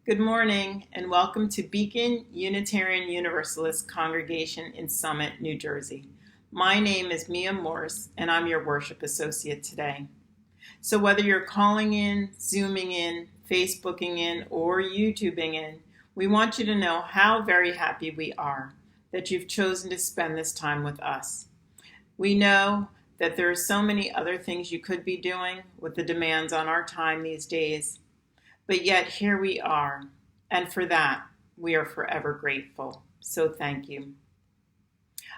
Good morning and welcome to Beacon Unitarian Universalist Congregation in Summit, New Jersey. My name is Mia Morse and I'm your worship associate today. So whether you're calling in, Zooming in, Facebooking in, or YouTubing in, we want you to know how very happy we are that you've chosen to spend this time with us. We know that there are so many other things you could be doing with the demands on our time these days. But yet here we are, and for that, we are forever grateful. So thank you.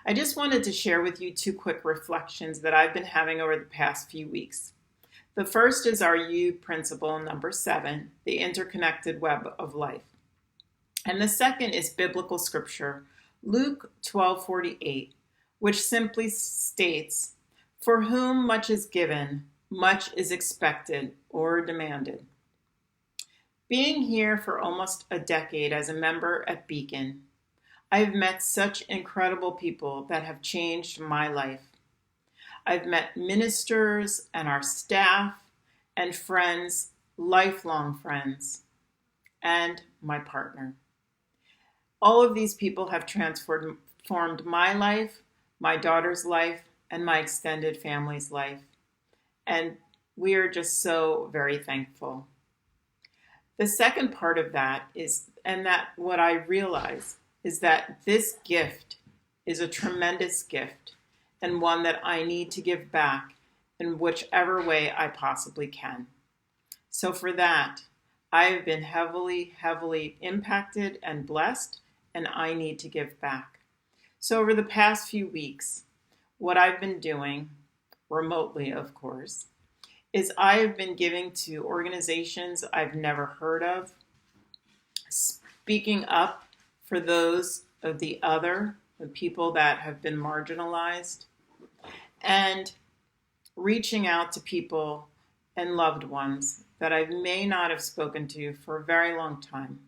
I just wanted to share with you two quick reflections that I've been having over the past few weeks. The first is our U principle, number 7, the interconnected web of life. And the second is biblical scripture, Luke 12:48, which simply states, "For whom much is given, much is expected or demanded." Being here for almost a decade as a member at Beacon, I've met such incredible people that have changed my life. I've met ministers and our staff and friends, lifelong friends, and my partner. All of these people have transformed my life, my daughter's life, and my extended family's life. And we are just so very thankful. The second part of that is, and that what I realize is that this gift is a tremendous gift and one that I need to give back in whichever way I possibly can. So for that, I have been heavily impacted and blessed, and I need to give back. So over the past few weeks, what I've been doing, remotely of course, is I have been giving to organizations I've never heard of, speaking up for those of the people that have been marginalized, and reaching out to people and loved ones that I may not have spoken to for a very long time.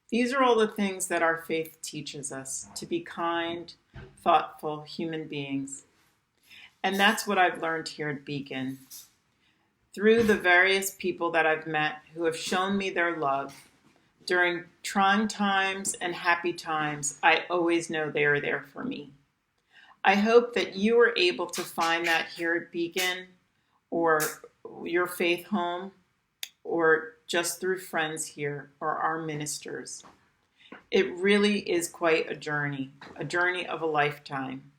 These are all the things that our faith teaches us, to be kind, thoughtful human beings. And that's what I've learned here at Beacon. Through the various people that I've met who have shown me their love, during trying times and happy times, I always know they are there for me. I hope that you are able to find that here at Beacon, or your faith home, or just through friends here or our ministers. It really is quite a journey of a lifetime,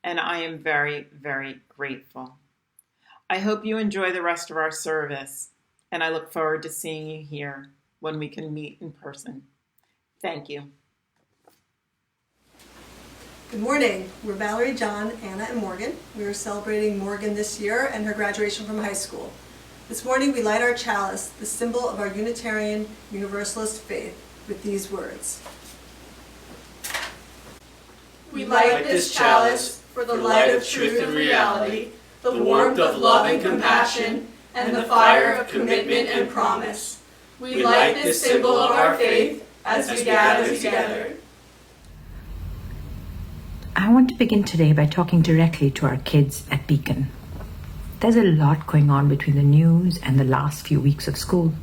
and I am very, very grateful. I hope you enjoy the rest of our service, and I look forward to seeing you here when we can meet in person. Thank you. Good morning. We're Valerie, John, Anna, and Morgan. We are celebrating Morgan this year and her graduation from high school. This morning we light our chalice, the symbol of our Unitarian Universalist faith, with these words. We light this chalice for the light of truth and reality, the warmth of love and compassion, and the fire of commitment and promise. We light this symbol of our faith as we gather together. I want to begin today by talking directly to our kids at Beacon. There's a lot going on between the news and the last few weeks of school.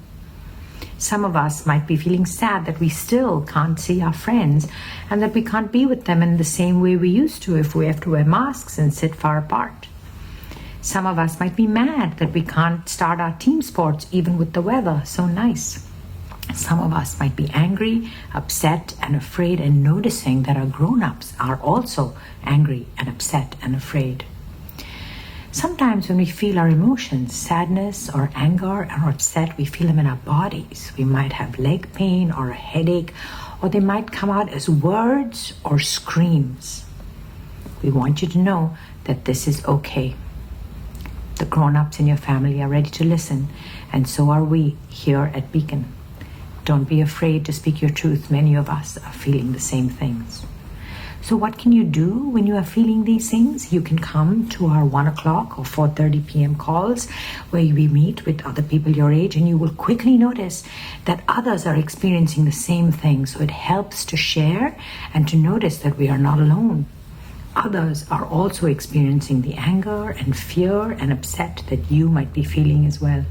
Some of us might be feeling sad that we still can't see our friends and that we can't be with them in the same way we used to if we have to wear masks and sit far apart. Some of us might be mad that we can't start our team sports even with the weather so nice. Some of us might be angry, upset, and afraid, and noticing that our grown-ups are also angry and upset and afraid. Sometimes when we feel our emotions, sadness or anger or upset, we feel them in our bodies. We might have leg pain or a headache, or they might come out as words or screams. We want you to know that this is okay. The grown-ups in your family are ready to listen, and so are we here at Beacon. Don't be afraid to speak your truth. Many of us are feeling the same things. So what can you do when you are feeling these things? You can come to our 1 o'clock or 4:30 p.m. calls where we meet with other people your age, and you will quickly notice that others are experiencing the same thing. So it helps to share and to notice that we are not alone. Others are also experiencing the anger and fear and upset that you might be feeling as well.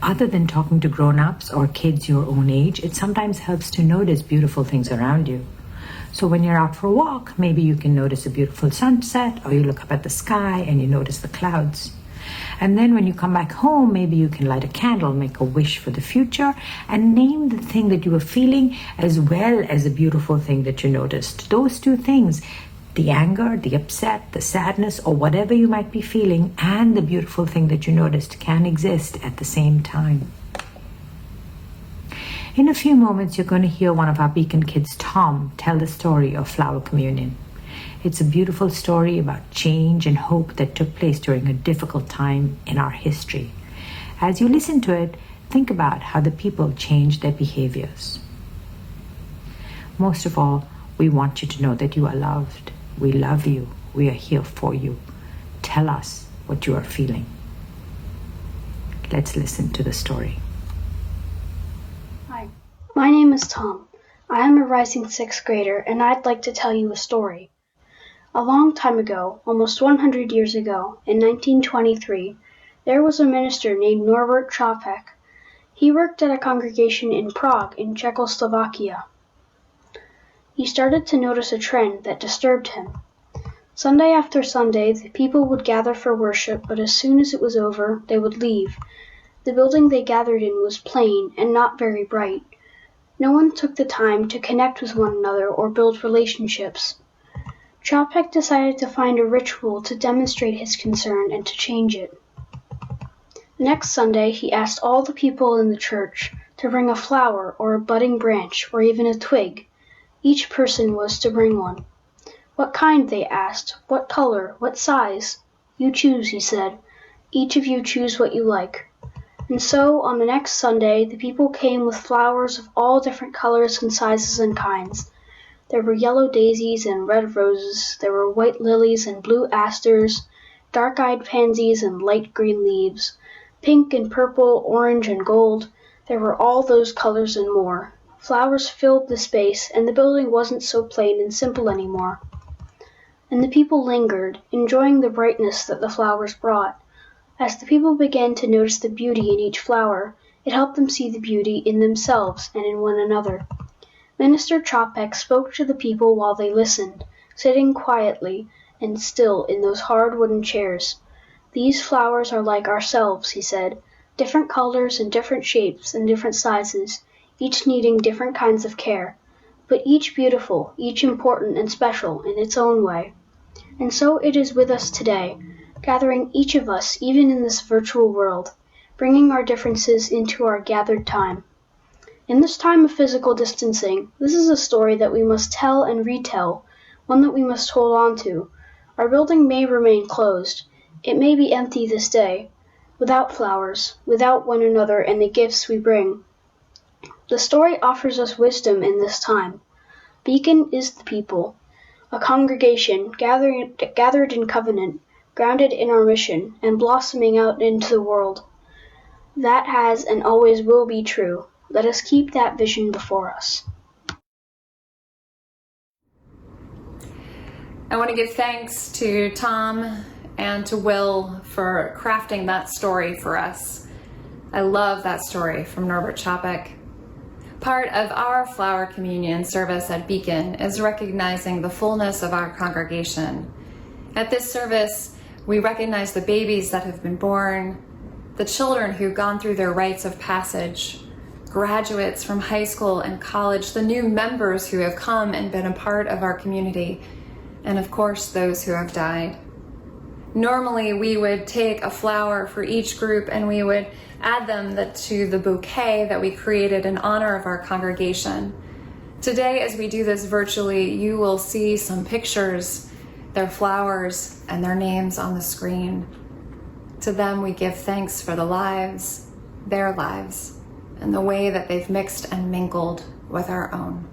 Other than talking to grown-ups or kids your own age, it sometimes helps to notice beautiful things around you. So when you're out for a walk, maybe you can notice a beautiful sunset, or you look up at the sky and you notice the clouds. And then when you come back home, maybe you can light a candle, make a wish for the future, and name the thing that you were feeling as well as the beautiful thing that you noticed. Those two things, the anger, the upset, the sadness, or whatever you might be feeling, and the beautiful thing that you noticed can exist at the same time. In a few moments, you're going to hear one of our Beacon kids, Tom, tell the story of Flower Communion. It's a beautiful story about change and hope that took place during a difficult time in our history. As you listen to it, think about how the people changed their behaviors. Most of all, we want you to know that you are loved. We love you. We are here for you. Tell us what you are feeling. Let's listen to the story. Hi, my name is Tom. I am a rising 6th grader, and I'd like to tell you a story. A long time ago, almost 100 years ago, in 1923, there was a minister named Norbert Chopek. He worked at a congregation in Prague, in Czechoslovakia. He started to notice a trend that disturbed him. Sunday after Sunday, the people would gather for worship, but as soon as it was over, they would leave. The building they gathered in was plain and not very bright. No one took the time to connect with one another or build relationships. Chopek decided to find a ritual to demonstrate his concern and to change it. The next Sunday, he asked all the people in the church to bring a flower or a budding branch or even a twig. Each person was to bring one. What kind, they asked. What color? What size? You choose, he said. Each of you choose what you like. And so, on the next Sunday, the people came with flowers of all different colors and sizes and kinds. There were yellow daisies and red roses. There were white lilies and blue asters, dark-eyed pansies and light green leaves, pink and purple, orange and gold. There were all those colors and more. Flowers filled the space, and the building wasn't so plain and simple anymore. And the people lingered, enjoying the brightness that the flowers brought. As the people began to notice the beauty in each flower, it helped them see the beauty in themselves and in one another. Minister Chopek spoke to the people while they listened, sitting quietly and still in those hard wooden chairs. These flowers are like ourselves, he said, different colors and different shapes and different sizes, each needing different kinds of care, but each beautiful, each important and special in its own way. And so it is with us today, gathering each of us even in this virtual world, bringing our differences into our gathered time. In this time of physical distancing, this is a story that we must tell and retell, one that we must hold on to. Our building may remain closed. It may be empty this day, without flowers, without one another and the gifts we bring. The story offers us wisdom in this time. Beacon is the people, a congregation gathered in covenant, grounded in our mission, and blossoming out into the world. That has and always will be true. Let us keep that vision before us. I want to give thanks to Tom and to Will for crafting that story for us. I love that story from Norbert Chopek. Part of our Flower Communion service at Beacon is recognizing the fullness of our congregation. At this service, we recognize the babies that have been born, the children who've gone through their rites of passage, graduates from high school and college, the new members who have come and been a part of our community, and of course, those who have died. Normally, we would take a flower for each group and we would add them to the bouquet that we created in honor of our congregation. Today, as we do this virtually, you will see some pictures, their flowers, and their names on the screen. To them, we give thanks for the lives, their lives, and the way that they've mixed and mingled with our own.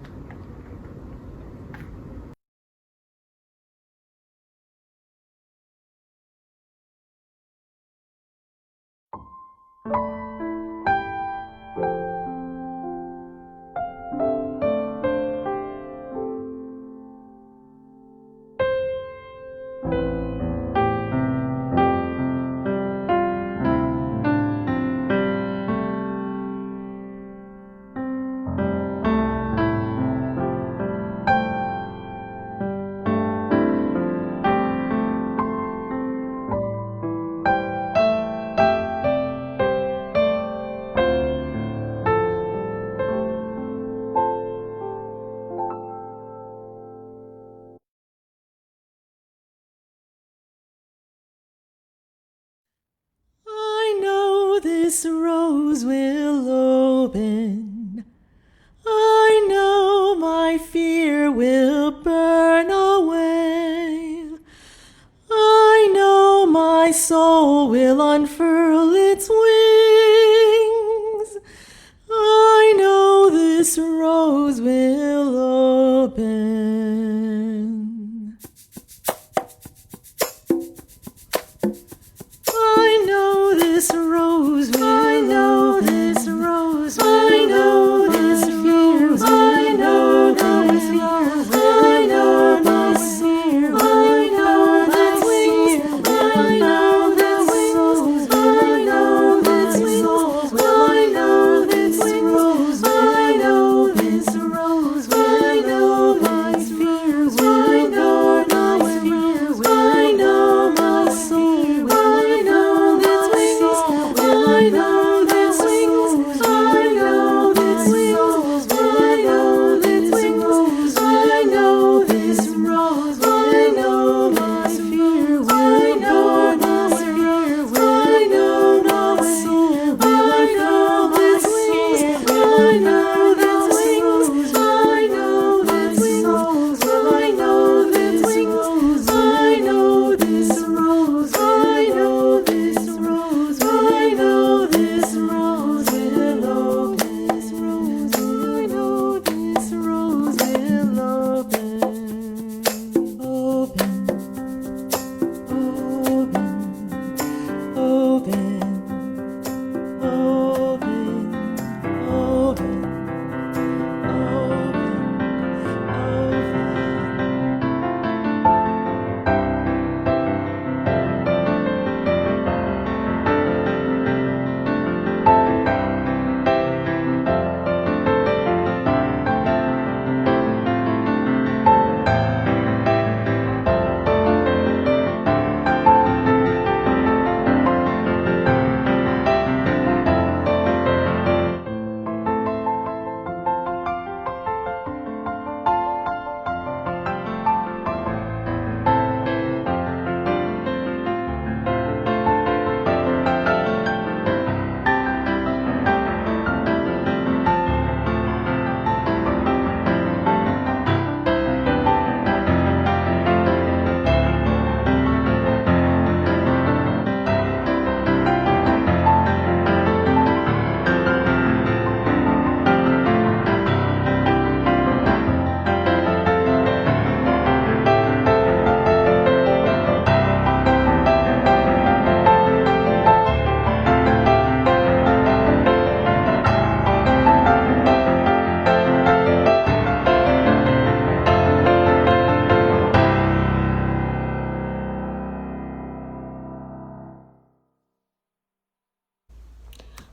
this rose will open. I know my fear will burn away. I know my soul will unfurl its wings. I know this rose will open. I know this rose will I know this rose will I know this rose I know this rose I know this fear I know this wings I know this rose I know this rose I know this rose I know this rose I know my fears I know my fears I know my soul I know this wings I know this wings I know this wings I know this wings I know this rose I know my fears I know my fears I know my soul I know this wings I know this wings I know this rose I know this wings I know this rose I know this rose I know this rose will open. This rose I know this rose will open. Open, open, open, open,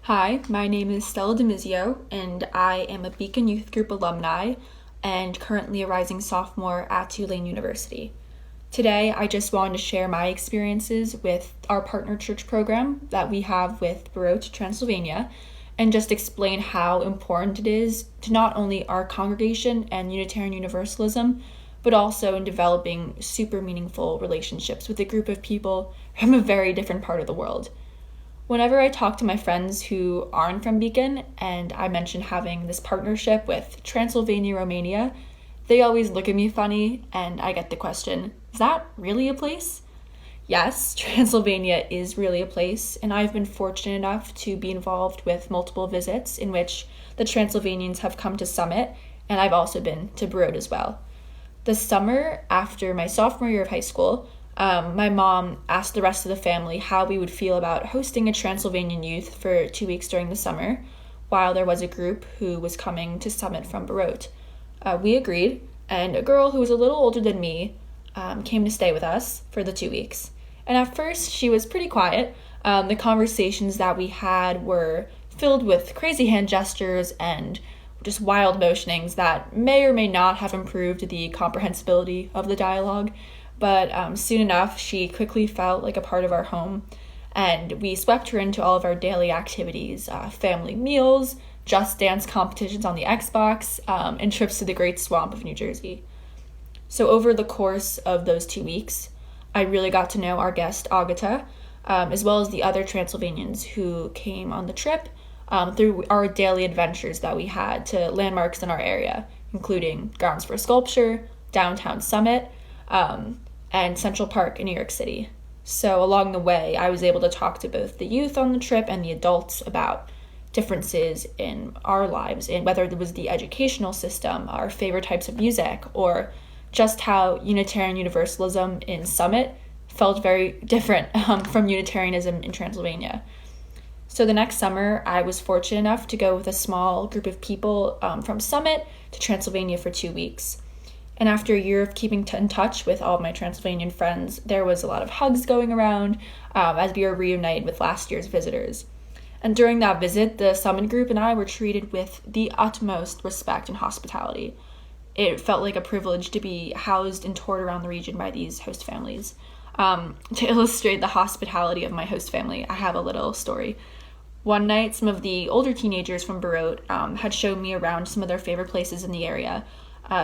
Hi, my name is Stella DiMizio, and I am a Beacon Youth Group alumni and currently a rising sophomore at Tulane University. Today, I just wanted to share my experiences with our partner church program that we have with Bouquet, Transylvania, and just explain how important it is to not only our congregation and Unitarian Universalism, but also in developing super meaningful relationships with a group of people from a very different part of the world. Whenever I talk to my friends who aren't from Beacon and I mention having this partnership with Transylvania, Romania, they always look at me funny and I get the question, is that really a place? Yes, Transylvania is really a place, and I've been fortunate enough to be involved with multiple visits in which the Transylvanians have come to Summit, and I've also been to Bouquet as well. This summer, after my sophomore year of high school, my mom asked the rest of the family how we would feel about hosting a Transylvanian youth for 2 weeks during the summer, while there was a group who was coming to Summit from Bouquet. We agreed, and a girl who was a little older than me came to stay with us for the 2 weeks. And at first, she was pretty quiet. The conversations that we had were filled with crazy hand gestures and just wild motionings that may or may not have improved the comprehensibility of the dialogue. But soon enough, she quickly felt like a part of our home, and we swept her into all of our daily activities, family meals, Just Dance competitions on the Xbox, and trips to the Great Swamp of New Jersey. So over the course of those 2 weeks, I really got to know our guest, Agata. as well as the other Transylvanians who came on the trip through our daily adventures that we had to landmarks in our area, including Grounds for Sculpture, Downtown Summit, and Central Park in New York City. So along the way, I was able to talk to both the youth on the trip and the adults about differences in our lives, and whether it was the educational system, our favorite types of music, or just how Unitarian Universalism in Summit felt very different from Unitarianism in Transylvania. So the next summer, I was fortunate enough to go with a small group of people from Summit to Transylvania for 2 weeks. And after a year of keeping in touch with all of my Transylvanian friends, there was a lot of hugs going around as we were reunited with last year's visitors. And during that visit, the Summit group and I were treated with the utmost respect and hospitality. It felt like a privilege to be housed and toured around the region by these host families. To illustrate the hospitality of my host family, I have a little story. One night, some of the older teenagers from Bouquet had shown me around some of their favorite places in the area.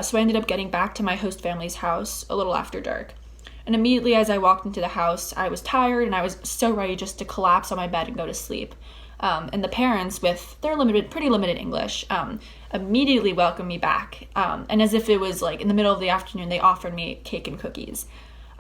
So I ended up getting back to my host family's house a little after dark. And immediately as I walked into the house, I was tired and I was so ready just to collapse on my bed and go to sleep. And the parents, with their pretty limited English, immediately welcomed me back. And as if it was like in the middle of the afternoon, they offered me cake and cookies.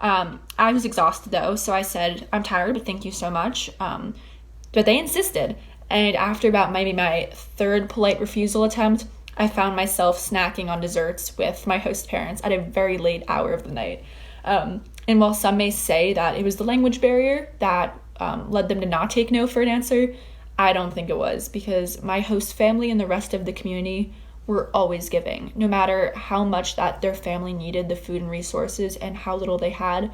I was exhausted though, so I said, "I'm tired, but thank you so much." But they insisted. And after about maybe my third polite refusal attempt, I found myself snacking on desserts with my host parents at a very late hour of the night. And while some may say that it was the language barrier that led them to not take no for an answer, I don't think it was, because my host family and the rest of the community were always giving. No matter how much that their family needed the food and resources and how little they had,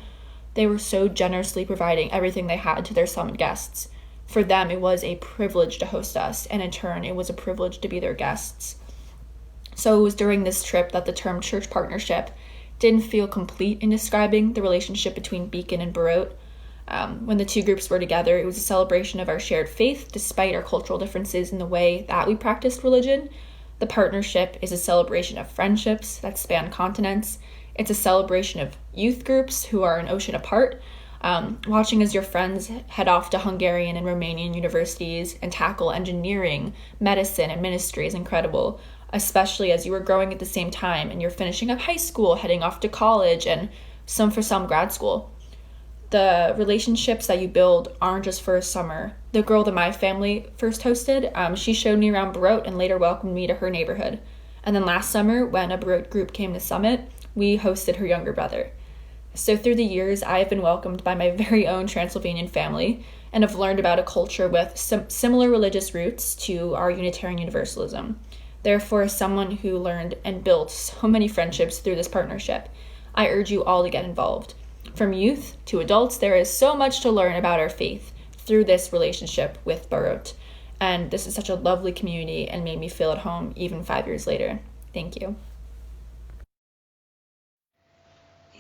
they were so generously providing everything they had to their Summit guests. For them, it was a privilege to host us, and in turn, it was a privilege to be their guests. So it was during this trip that the term church partnership didn't feel complete in describing the relationship between Beacon and Bouquet. When the two groups were together, it was a celebration of our shared faith, despite our cultural differences in the way that we practiced religion. The partnership is a celebration of friendships that span continents. It's a celebration of youth groups who are an ocean apart. Watching as your friends head off to Hungarian and Romanian universities and tackle engineering, medicine, and ministry is incredible, especially as you were growing at the same time and you're finishing up high school, heading off to college, and some grad school. The relationships that you build aren't just for a summer. The girl that my family first hosted, she showed me around Bouquet and later welcomed me to her neighborhood. And then last summer, when a Bouquet group came to Summit, we hosted her younger brother. So through the years, I have been welcomed by my very own Transylvanian family and have learned about a culture with similar religious roots to our Unitarian Universalism. Therefore, as someone who learned and built so many friendships through this partnership, I urge you all to get involved. From youth to adults, there is so much to learn about our faith through this relationship with Bouquet. And this is such a lovely community and made me feel at home even 5 years later. Thank you.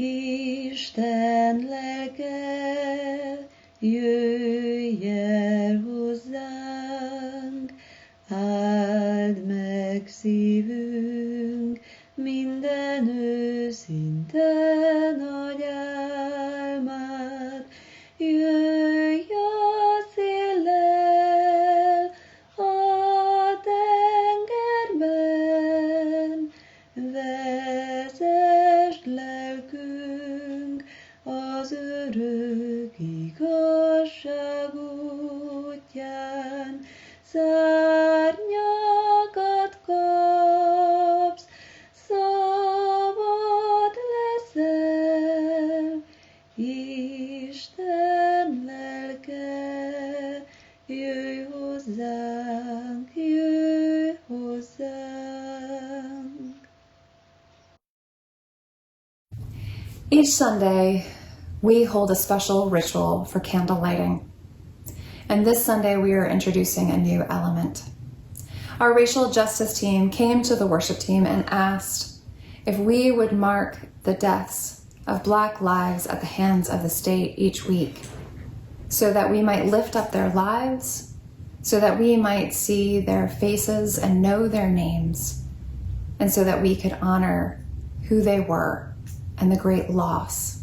Isten lelke, jöjj el hozzánk, áld meg szívünk, minden őszinte nagy álmát, jöjj a széllel a tengerben, vezesd lelkünk az örök igazság útján, szárnyakat kapsz, szabad leszel, Isten lelke, jöjj hozzánk, jöjj hozzánk. Each Sunday, we hold a special ritual for candle lighting. And this Sunday, we are introducing a new element. Our racial justice team came to the worship team and asked if we would mark the deaths of Black lives at the hands of the state each week, so that we might lift up their lives, so that we might see their faces and know their names, and so that we could honor who they were and the great loss.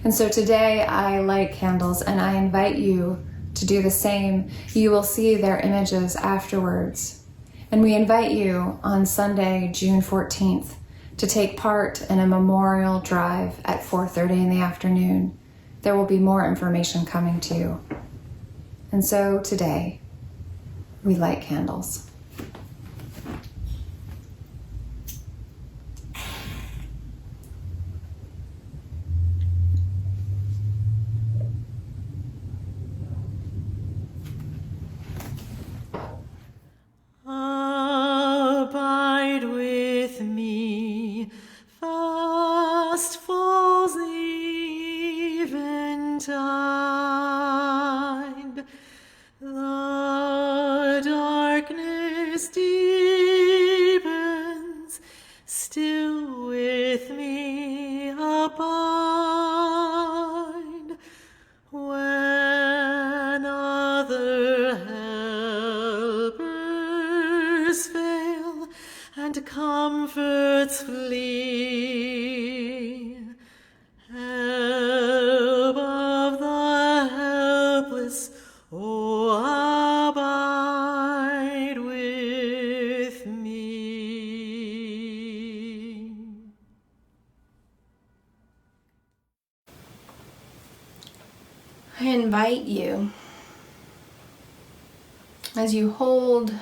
And so today I light candles, and I invite you to do the same. You will see their images afterwards. And we invite you on Sunday, June 14th, to take part in a memorial drive at 4:30 in the afternoon. There will be more information coming to you. And so today, we light candles. Abide with me, fast falls the eventide. The darkness deepens, still with me abide. When other helpers fail and comforts flee, help of the helpless, oh, abide with me. I invite you, as you hold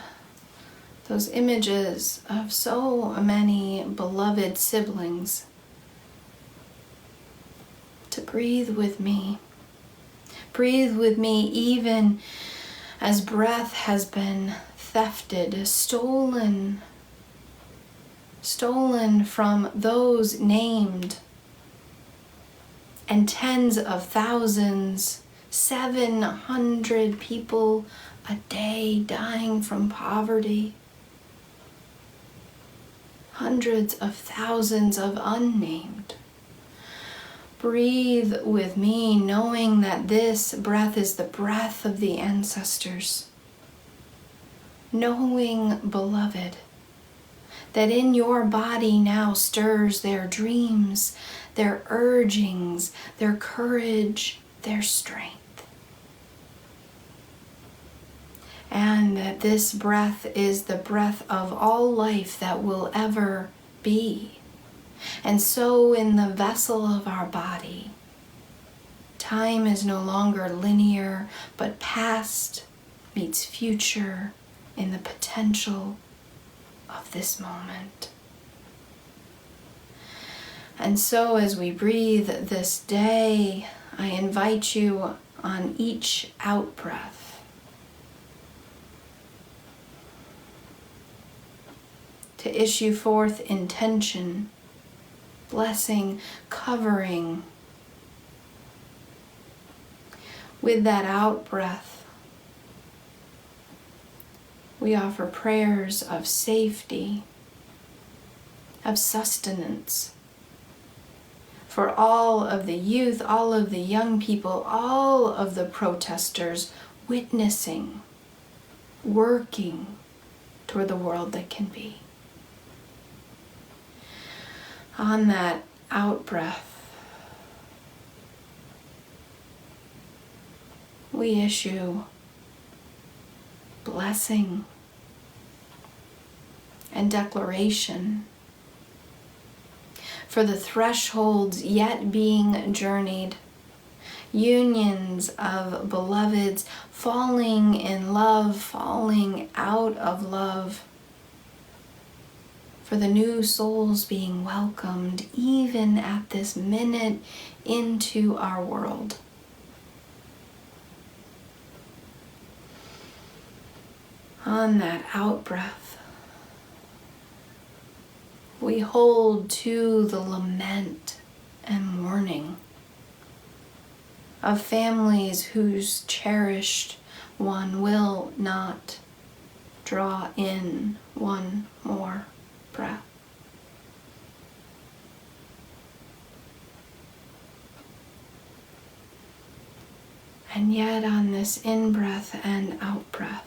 those images of so many beloved siblings, to breathe with me. Breathe with me even as breath has been thefted, stolen from those named, and tens of thousands, 700 people a day dying from poverty, hundreds of thousands of unnamed. Breathe with me, knowing that this breath is the breath of the ancestors. Knowing, beloved, that in your body now stirs their dreams, their urgings, their courage, their strength. And that this breath is the breath of all life that will ever be. And so in the vessel of our body, time is no longer linear, but past meets future in the potential of this moment. And so as we breathe this day, I invite you on each out-breath to issue forth intention, blessing, covering. With that out-breath, we offer prayers of safety, of sustenance, for all of the youth, all of the young people, all of the protesters witnessing, working toward the world that can be. On that out-breath, we issue blessing and declaration for the thresholds yet being journeyed, unions of beloveds falling in love, falling out of love, for the new souls being welcomed even at this minute into our world. On that out-breath, we hold to the lament and mourning of families whose cherished one will not draw in one more breath. And yet on this in-breath and out-breath,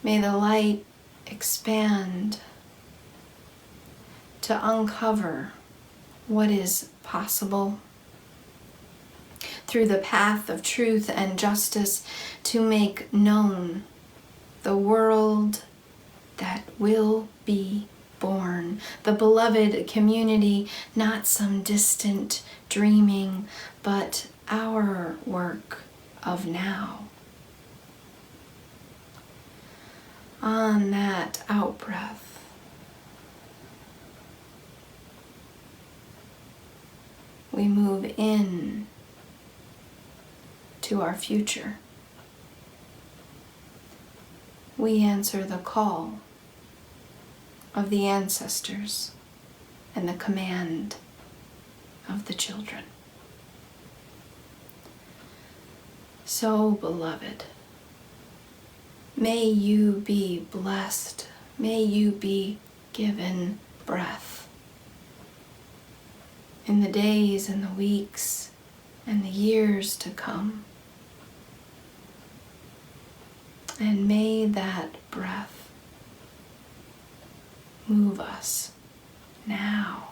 may the light expand to uncover what is possible. Through the path of truth and justice, to make known the world that will be born, the beloved community, not some distant dreaming, but our work of now. On that out-breath, we move in to our future. We answer the call of the ancestors and the command of the children. So, beloved, may you be blessed. May you be given breath in the days and the weeks and the years to come. And may that breath move us now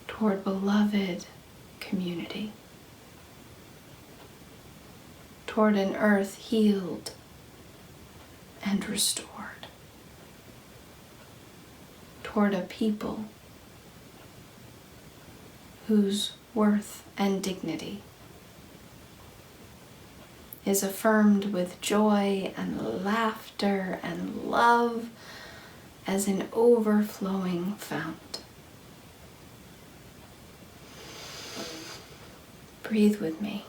toward beloved community, toward an earth healed and restored, toward a people whose worth and dignity is affirmed with joy and laughter and love as an overflowing fount. Breathe with me.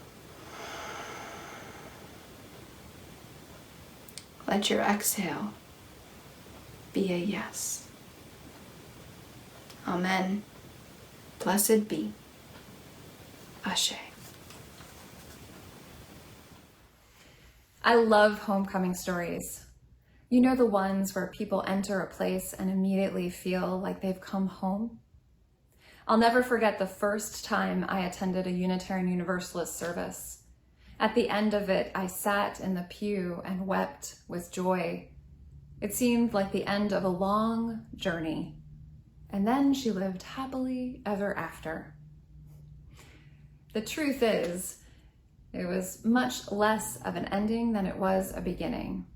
Let your exhale be a yes. Amen. Blessed be. Ashe. I love homecoming stories. You know, the ones where people enter a place and immediately feel like they've come home? I'll never forget the first time I attended a Unitarian Universalist service. At the end of it, I sat in the pew and wept with joy. It seemed like the end of a long journey. And then she lived happily ever after. The truth is, it was much less of an ending than it was a beginning.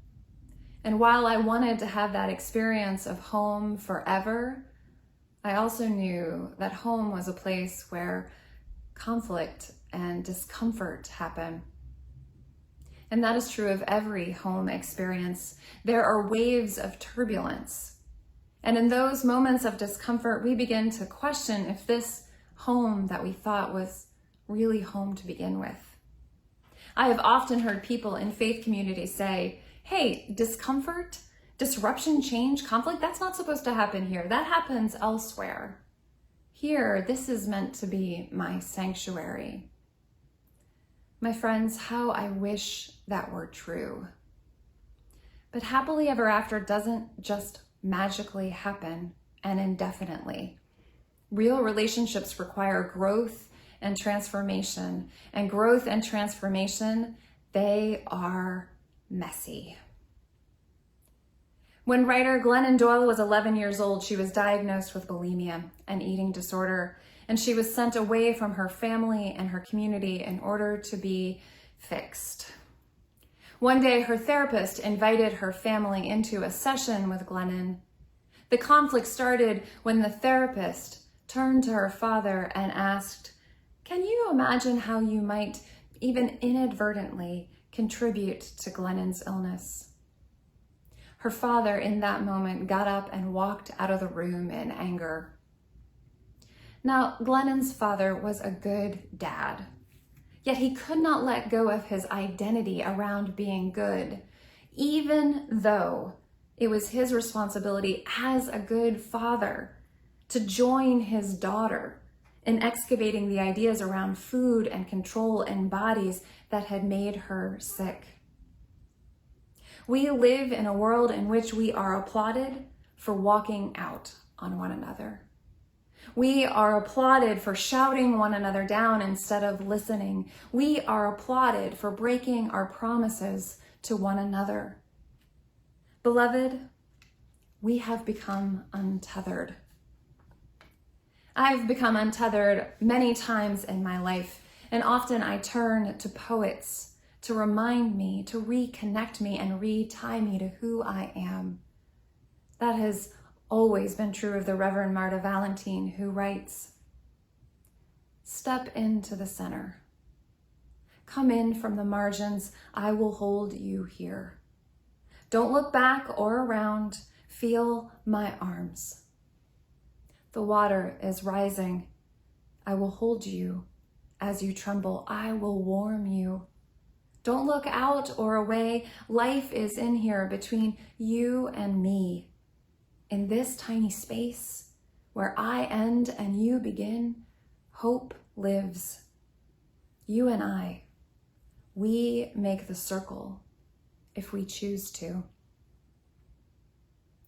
And while I wanted to have that experience of home forever, I also knew that home was a place where conflict and discomfort happen. And that is true of every home experience. There are waves of turbulence. And in those moments of discomfort, we begin to question if this home that we thought was really home to begin with. I have often heard people in faith communities say, hey, discomfort, disruption, change, conflict, that's not supposed to happen here. That happens elsewhere. Here, this is meant to be my sanctuary. My friends, how I wish that were true. But happily ever after doesn't just magically happen and indefinitely. Real relationships require growth and transformation. And growth and transformation, they are messy. When writer Glennon Doyle was 11 years old, she was diagnosed with bulimia, an eating disorder, and she was sent away from her family and her community in order to be fixed. One day, her therapist invited her family into a session with Glennon. The conflict started when the therapist turned to her father and asked, "Can you imagine how you might, even inadvertently, contribute to Glennon's illness?" Her father, in that moment, got up and walked out of the room in anger. Now, Glennon's father was a good dad, yet he could not let go of his identity around being good, even though it was his responsibility as a good father to join his daughter in excavating the ideas around food and control in bodies that had made her sick. We live in a world in which we are applauded for walking out on one another. We are applauded for shouting one another down instead of listening. We are applauded for breaking our promises to one another. Beloved, we have become untethered. I've become untethered many times in my life, and often I turn to poets to remind me, to reconnect me and re-tie me to who I am. That has always been true of the Reverend Marta Valentine, who writes, "Step into the center. Come in from the margins. I will hold you here. Don't look back or around. Feel my arms. The water is rising. I will hold you as you tremble. I will warm you. Don't look out or away. Life is in here between you and me. In this tiny space where I end and you begin, hope lives. You and I, we make the circle if we choose to.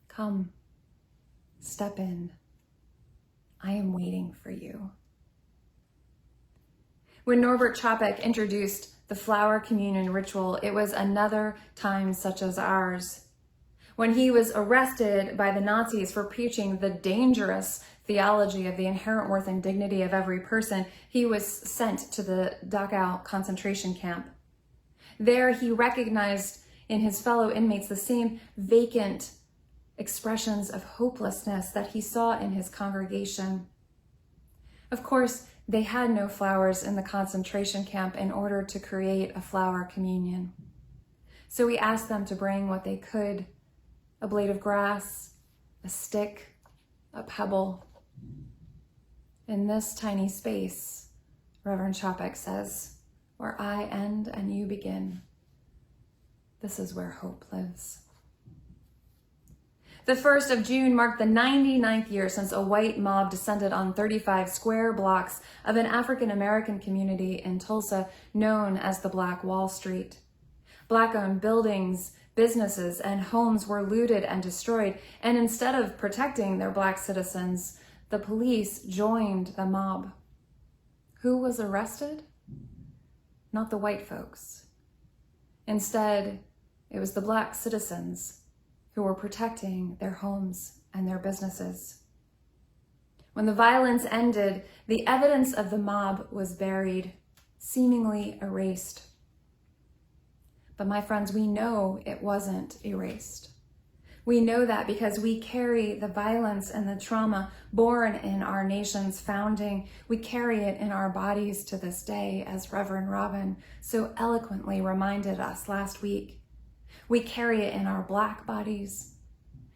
Come, step in. I am waiting for you." When Norbert Chapek introduced the flower communion ritual, it was another time such as ours. When he was arrested by the Nazis for preaching the dangerous theology of the inherent worth and dignity of every person, he was sent to the Dachau concentration camp. There he recognized in his fellow inmates the same vacant expressions of hopelessness that he saw in his congregation. Of course, they had no flowers in the concentration camp in order to create a flower communion. So he asked them to bring what they could: a blade of grass, a stick, a pebble. In this tiny space, Reverend Chapek says, where I end and you begin, this is where hope lives. The 1st of June marked the 99th year since a white mob descended on 35 square blocks of an African-American community in Tulsa known as the Black Wall Street. Black-owned buildings, businesses, and homes were looted and destroyed, and instead of protecting their Black citizens, the police joined the mob. Who was arrested? Not the white folks. Instead, it was the Black citizens who were protecting their homes and their businesses. When the violence ended, the evidence of the mob was buried, seemingly erased. But my friends, we know it wasn't erased. We know that because we carry the violence and the trauma born in our nation's founding. We carry it in our bodies to this day, as Reverend Robin so eloquently reminded us last week. We carry it in our Black bodies,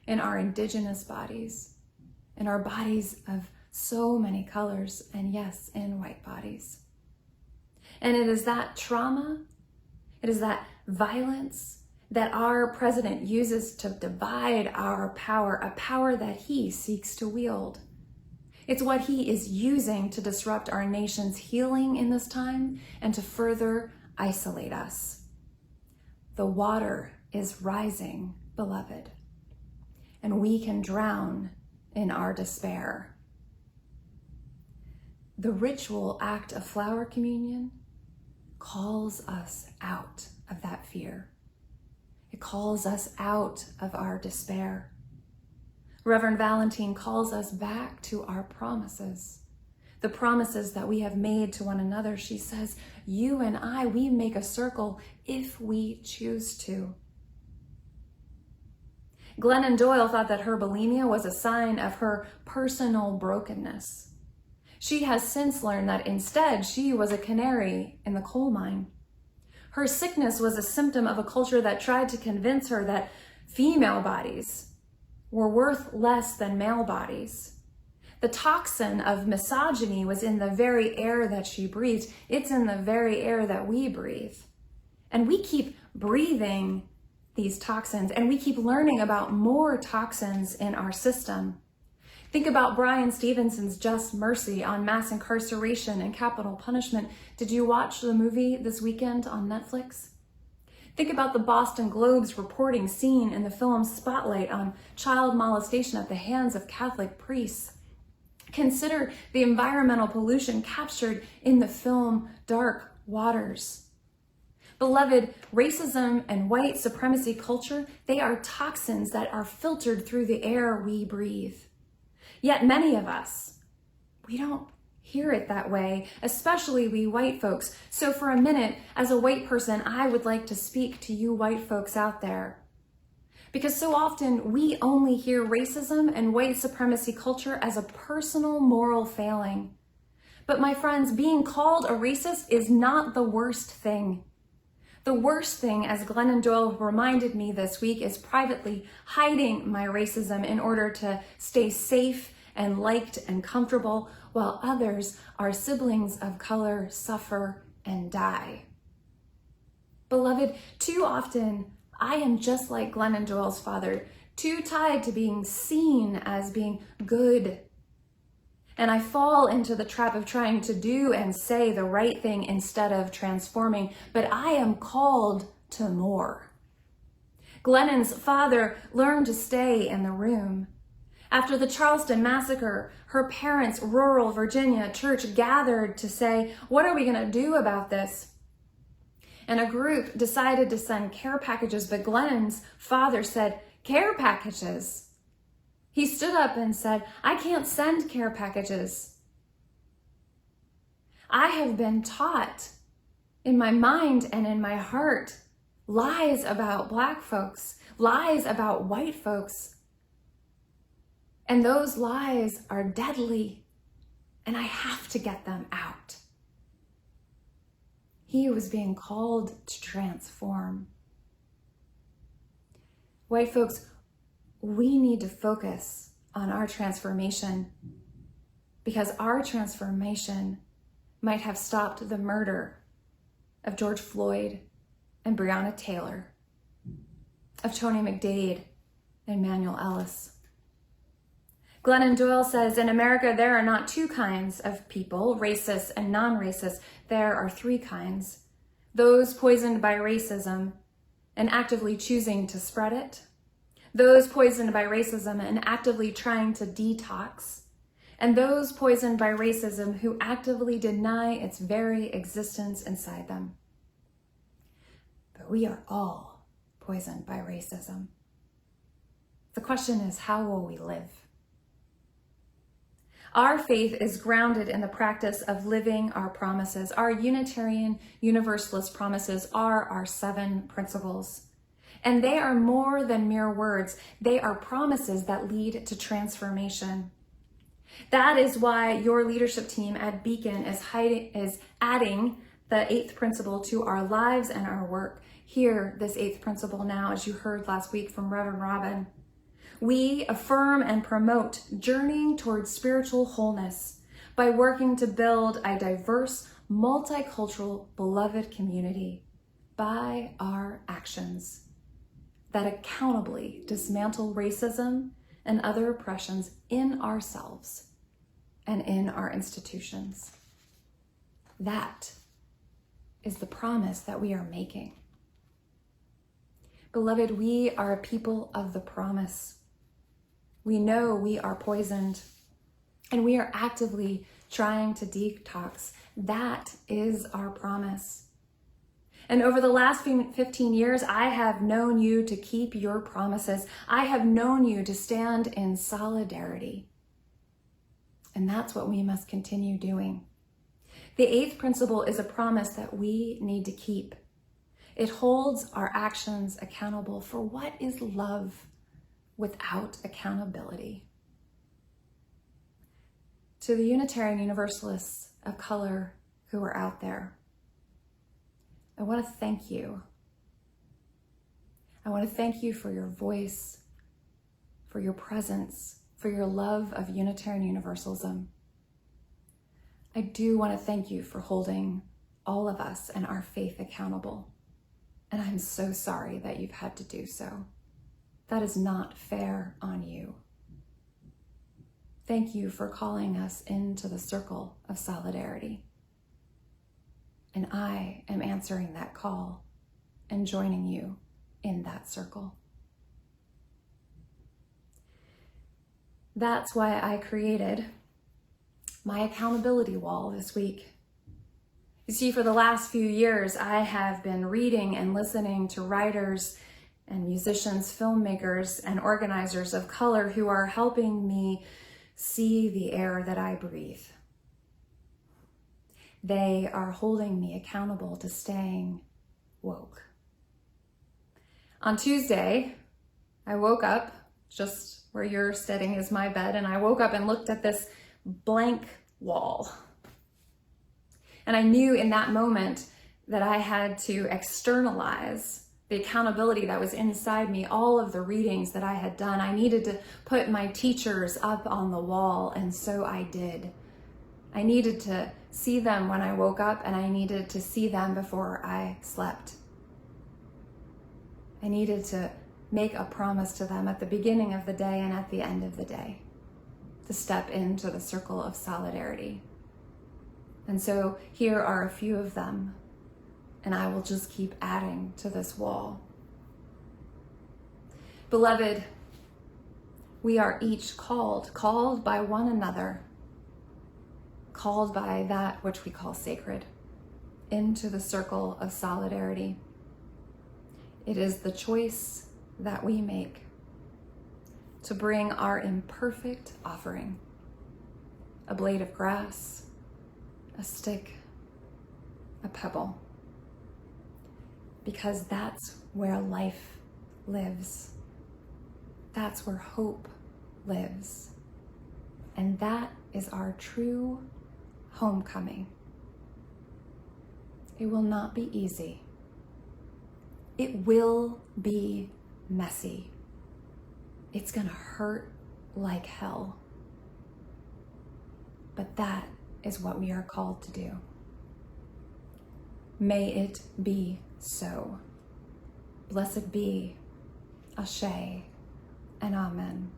in our Indigenous bodies, in our bodies of so many colors, and yes, in white bodies. And it is that trauma, it is that violence that our president uses to divide our power, a power that he seeks to wield. It's what he is using to disrupt our nation's healing in this time and to further isolate us. The water is rising, beloved, and we can drown in our despair. The ritual act of flower communion calls us out of that fear. It calls us out of our despair. Reverend Valentine calls us back to our promises, the promises that we have made to one another. She says, you and I, we make a circle if we choose to. Glennon Doyle thought that her bulimia was a sign of her personal brokenness. She has since learned that instead she was a canary in the coal mine. Her sickness was a symptom of a culture that tried to convince her that female bodies were worth less than male bodies. The toxin of misogyny was in the very air that she breathed. It's in the very air that we breathe. And we keep breathing these toxins, and we keep learning about more toxins in our system. Think about Brian Stevenson's Just Mercy on mass incarceration and capital punishment. Did you watch the movie this weekend on Netflix? Think about the Boston Globe's reporting seen in the film Spotlight on child molestation at the hands of Catholic priests. Consider the environmental pollution captured in the film Dark Waters. Beloved, racism and white supremacy culture, they are toxins that are filtered through the air we breathe. Yet many of us, we don't hear it that way, especially we white folks. So for a minute, as a white person, I would like to speak to you white folks out there. Because so often we only hear racism and white supremacy culture as a personal moral failing. But my friends, being called a racist is not the worst thing. The worst thing, as Glennon Doyle reminded me this week, is privately hiding my racism in order to stay safe and liked and comfortable, while others, our siblings of color, suffer and die. Beloved, too often I am just like Glennon Doyle's father, too tied to being seen as being good. And I fall into the trap of trying to do and say the right thing instead of transforming, but I am called to more. Glennon's father learned to stay in the room. After the Charleston massacre, her parents' rural Virginia church gathered to say, what are we going to do about this? And a group decided to send care packages, but Glennon's father said, care packages? He stood up and said, I can't send care packages. I have been taught in my mind and in my heart lies about Black folks, lies about white folks. And those lies are deadly, and I have to get them out. He was being called to transform. White folks, we need to focus on our transformation, because our transformation might have stopped the murder of George Floyd and Breonna Taylor, of Tony McDade and Manuel Ellis. Glennon Doyle says, in America, there are not two kinds of people, racist and non-racist. There are three kinds. Those poisoned by racism and actively choosing to spread it. Those poisoned by racism and actively trying to detox. And those poisoned by racism who actively deny its very existence inside them. But we are all poisoned by racism. The question is, how will we live? Our faith is grounded in the practice of living our promises. Our Unitarian Universalist promises are our 7 principles. And they are more than mere words. They are promises that lead to transformation. That is why your leadership team at Beacon is adding the 8th principle to our lives and our work. Hear this 8th principle now, as you heard last week from Reverend Robin. We affirm and promote journeying towards spiritual wholeness by working to build a diverse, multicultural, beloved community by our actions that accountably dismantle racism and other oppressions in ourselves and in our institutions. That is the promise that we are making. Beloved, we are a people of the promise. We know we are poisoned, and we are actively trying to detox. That is our promise. And over the last 15 years, I have known you to keep your promises. I have known you to stand in solidarity. And that's what we must continue doing. The 8th principle is a promise that we need to keep. It holds our actions accountable for what is love without accountability. To the Unitarian Universalists of color who are out there, I want to thank you. I want to thank you for your voice, for your presence, for your love of Unitarian Universalism. I do want to thank you for holding all of us and our faith accountable. And I'm so sorry that you've had to do so. That is not fair on you. Thank you for calling us into the circle of solidarity. And I am answering that call and joining you in that circle. That's why I created my accountability wall this week. You see, for the last few years, I have been reading and listening to writers and musicians, filmmakers, and organizers of color who are helping me see the air that I breathe. They are holding me accountable to staying woke. On Tuesday, I woke up just where you're sitting is my bed, and I woke up and looked at this blank wall. And I knew in that moment that I had to externalize the accountability that was inside me, all of the readings that I had done. I needed to put my teachers up on the wall, and so I did. I needed to see them when I woke up, and I needed to see them before I slept. I needed to make a promise to them at the beginning of the day and at the end of the day to step into the circle of solidarity. And so here are a few of them, and I will just keep adding to this wall. Beloved, we are each called by one another, called by that which we call sacred, into the circle of solidarity. It is the choice that we make to bring our imperfect offering, a blade of grass, a stick, a pebble, because that's where life lives. That's where hope lives. And that is our true homecoming. It will not be easy. It will be messy. It's gonna hurt like hell. But that is what we are called to do. May it be so. Blessed be, Ashe, and Amen.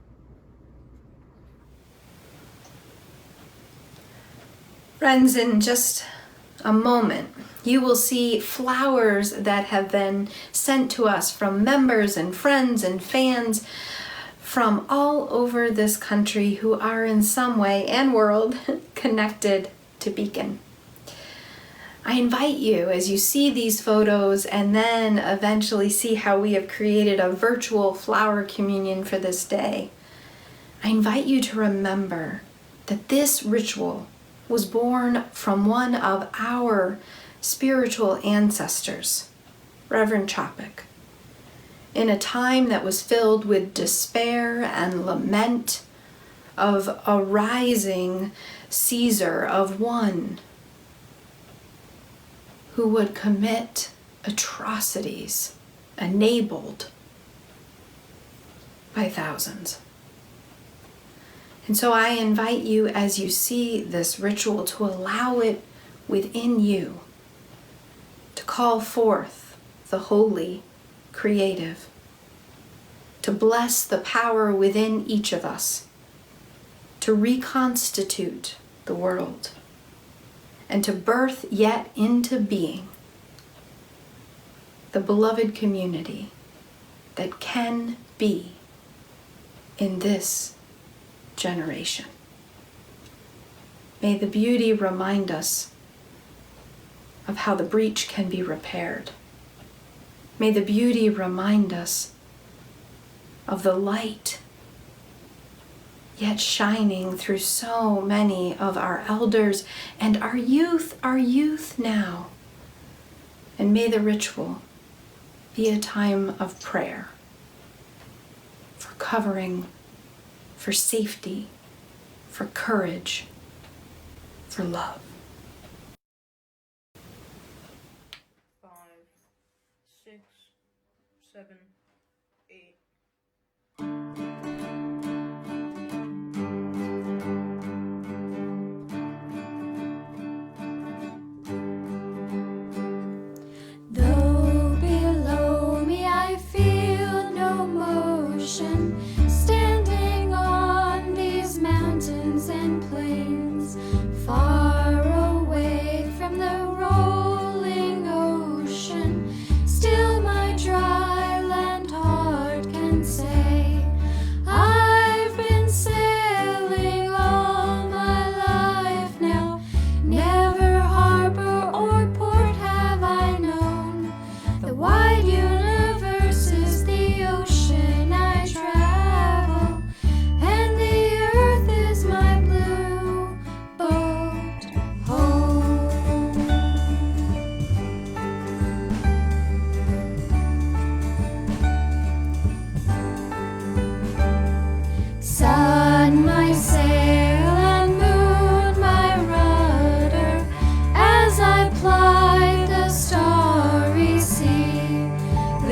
Friends, in just a moment, you will see flowers that have been sent to us from members and friends and fans from all over this country who are in some way and world connected to Beacon. I invite you, as you see these photos and then eventually see how we have created a virtual flower communion for this day, I invite you to remember that this ritual was born from one of our spiritual ancestors, Reverend Chapek, in a time that was filled with despair and lament of a rising Caesar, of one who would commit atrocities enabled by thousands. And so I invite you, as you see this ritual, to allow it within you to call forth the holy, creative, to bless the power within each of us, to reconstitute the world, and to birth yet into being the beloved community that can be in this generation. May the beauty remind us of how the breach can be repaired. May the beauty remind us of the light yet shining through so many of our elders and our youth now. And may the ritual be a time of prayer, for covering, for safety, for courage, for love. 5, 6, 7, 8. Though below me I feel no motion, standing on these mountains and plains, far away from the rolling ocean, still my dry land heart can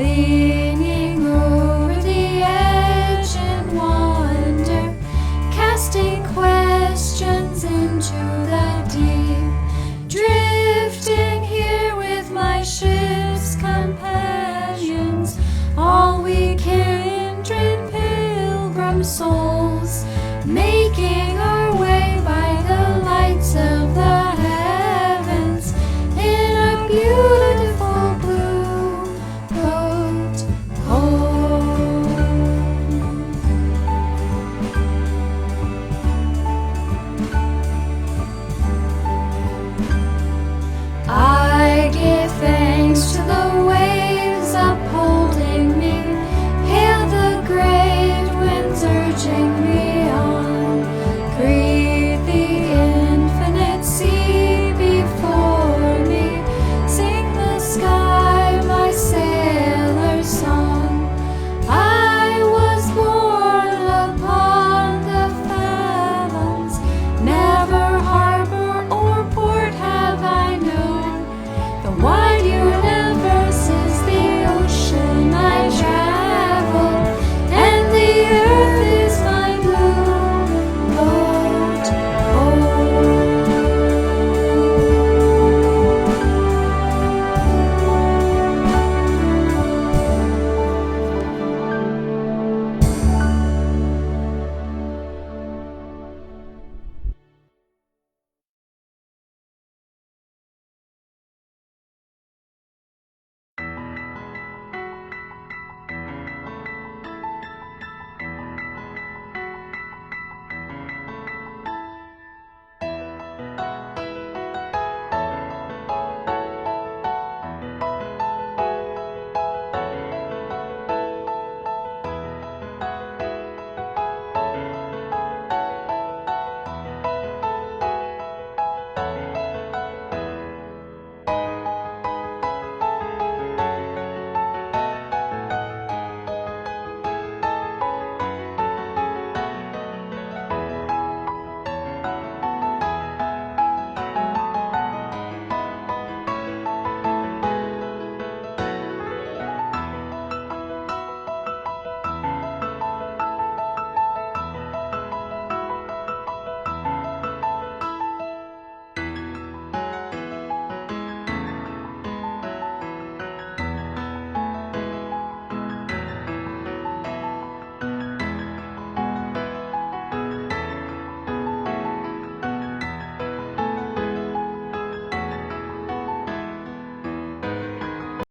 leaning over the edge in wonder, casting questions into the deep, drifting here with my ship's companions, all we kindred pilgrim souls.